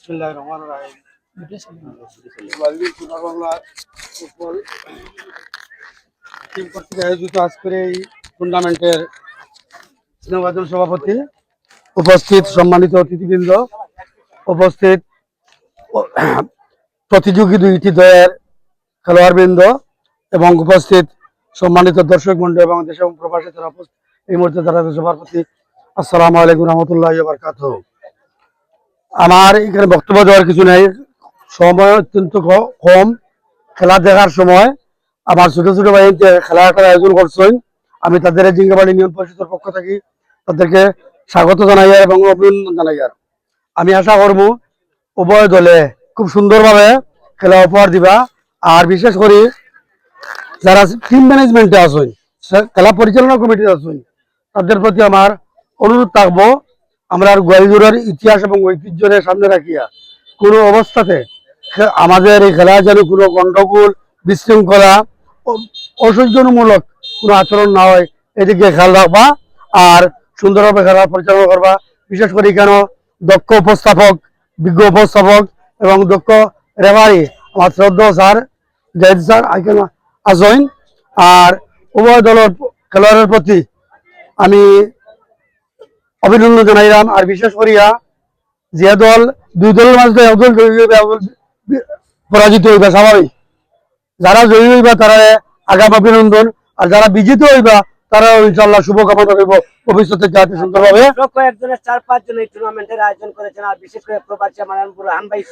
বিসমিল্লাহির রহমানির রহিম। সোনার বাংলা ফুটবল টিম কর্তৃক আয়োজিত আজকের এই টুর্নামেন্টের স্নেহভাজন সভাপতি, উপস্থিত সম্মানিত অতিথিবৃন্দ, উপস্থিত প্রতিযোগী দুইটি দলের খেলোয়াড়বৃন্দ এবং উপস্থিত সম্মানিত দর্শক মণ্ডলী এবং দেশ এবং প্রবাসী যারা এই মুহূর্তে যারা সবার প্রতি আসসালামু আলাইকুম রহমতুল্লাহি ওয়া বারাকাতুহু। আমার এখানে বক্তব্য দেওয়ার কিছু নেই, সময় অত্যন্ত কম। খেলা দেখার সময় আমার ছোট ছোট ভাই খেলাটার আয়োজন করছেন, আমি তাদের জিঙ্গাবাড়ি ইউনিয়ন পরিষদের পক্ষ থেকে তাদেরকে স্বাগত জানাই এবং অভিনন্দন জানাই। আমি আশা করবো উভয় দলে খুব সুন্দরভাবে খেলা উপহার দিবা। আর বিশেষ করে যারা টিম ম্যানেজমেন্টে আছেন, খেলা পরিচালনা কমিটিতে আছেন, তাদের প্রতি আমার অনুরোধ থাকবো, আমরা গোয়ালজোড়ার ইতিহাস এবং ঐতিহ্যের সামনে রাখিয়া কোনো অবস্থাতে আমাদের এই খেলায় যেন কোনো গন্ডগোল, বিশৃঙ্খলা, অসহ্যমূলক কোনো আচরণ না হয়, এদিকে খেয়াল রাখবা আর সুন্দরভাবে খেলা পরিচালনা করবা। বিশেষ করে কেন দক্ষ উপস্থাপক, বিজ্ঞ উপস্থাপক এবং দক্ষ রেফারি আমার শ্রদ্ধেয় স্যার জাহিদ স্যার আসেন। আর উভয় দলের খেলোয়াড়ের প্রতি আমি অভিনন্দন জানাইলাম। আর বিশেষ করিয়া যে দল দুই দলের মাঝে পরাজিত হইবা স্বাভাবিক, যারা জয়ী হইবা তারা আগাম অভিনন্দন, আর যারা বিজিত হইবা তারা ইনশাআল্লাহ শুভকামনা করব ভবিষ্যতে যাতে সুন্দরভাবে। কয়েকজনের 4-5 জন এই টুর্নামেন্টের আয়োজন করেছেন, আর বিশেষ করে প্রবাসী মালানপুর হানবাই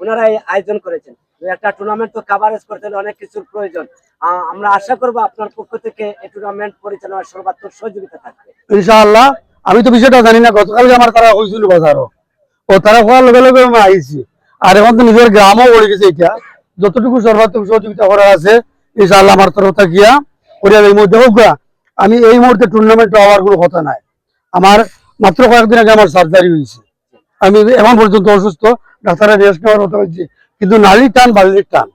ওনারা আয়োজন করেছেন। একটা টুর্নামেন্ট তো কাভারেজ করতে হলে অনেক কিছুর প্রয়োজন। আমরা আশা করবো আপনার পক্ষ থেকে এই টুর্নামেন্ট পরিচালনার সর্বাত্মক সহযোগিতা থাকবে ইনশাআল্লাহ। আমি তো বিষয়টা জানি না, গতকালকে আমার তারা হয়েছিল বাজারও, ও তারা হওয়ার লগে লগে আমি আইছি। আর এখন তো নিজের গ্রামও পড়ে গেছে, এটা যতটুকু সর্বাত্মক সহযোগিতা করার আছে ইনশাআল্লাহ আমার তরফ গিয়া করিয়া এই মুহূর্তে হোক। আমি এই মুহূর্তে টুর্নামেন্ট হওয়ার কোনো কথা নাই। আমার মাত্র কয়েকদিন আগে আমার সার্জারি হয়েছে, আমি এখন পর্যন্ত অসুস্থ, ডাক্তারের রেস্ট নেওয়ার কথা হচ্ছে, কিন্তু নারীর টান, বাড়ির টান,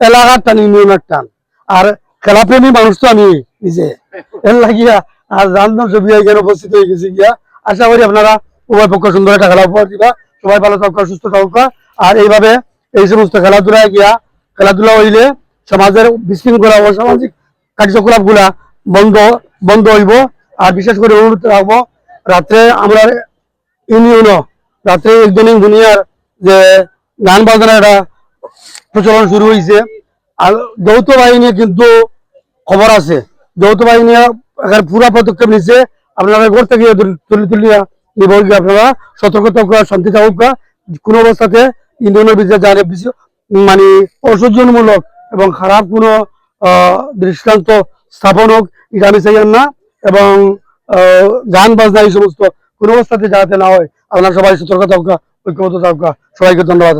এলাকার টান, ইউনিয়নের টান, আর খেলাপ্রেমী মানুষ তো আমি নিজে, এর লাগিয়া আর রামদাম ছবি এখানে উপস্থিত হয়ে গেছি গিয়া। আশা করি আপনারা উভয় পক্ষ সুন্দর একটা খেলা উপহার দিবা, সবাই ভালো থাকুক, সুস্থ থাকুক। আর এইভাবে এই সমস্ত খেলাধুলায় গিয়া, খেলাধুলা হইলে সমাজের বিশৃঙ্খলা, অসামাজিক কার্যকলাপ গুলা বন্ধ হইব। আর বিশেষ করে অনুরোধ রাখবো, রাত্রে আমরা ইউনিয়নও রাত্রে ইদানিং দুনিয়ার যে গান বাজনার একটা প্রচলন শুরু হয়েছে। আর যৌথ বাহিনী কিন্তু খবর আছে, যৌথ বাহিনী পুরা পদক্ষেপ নিচ্ছে। আপনারা ঘর থেকে তুলিয়া নিব, আপনারা সতর্ক থাকুক, শান্তি থাকুক, কোনো অবস্থাতে ইউনিয়নের ভিতরে যারা মানে অসহ্যমূলক এবং খারাপ কোনো দৃষ্টান্ত স্থাপন হোক, এটা আমি চাই না। এবং গান বাজনা এই সমস্ত কোনো অবস্থাতে যাতে না হয়, আপনারা সবাই সতর্ক থাকুক, ঐক্যবদ্ধ থাকুক। সবাইকে ধন্যবাদ।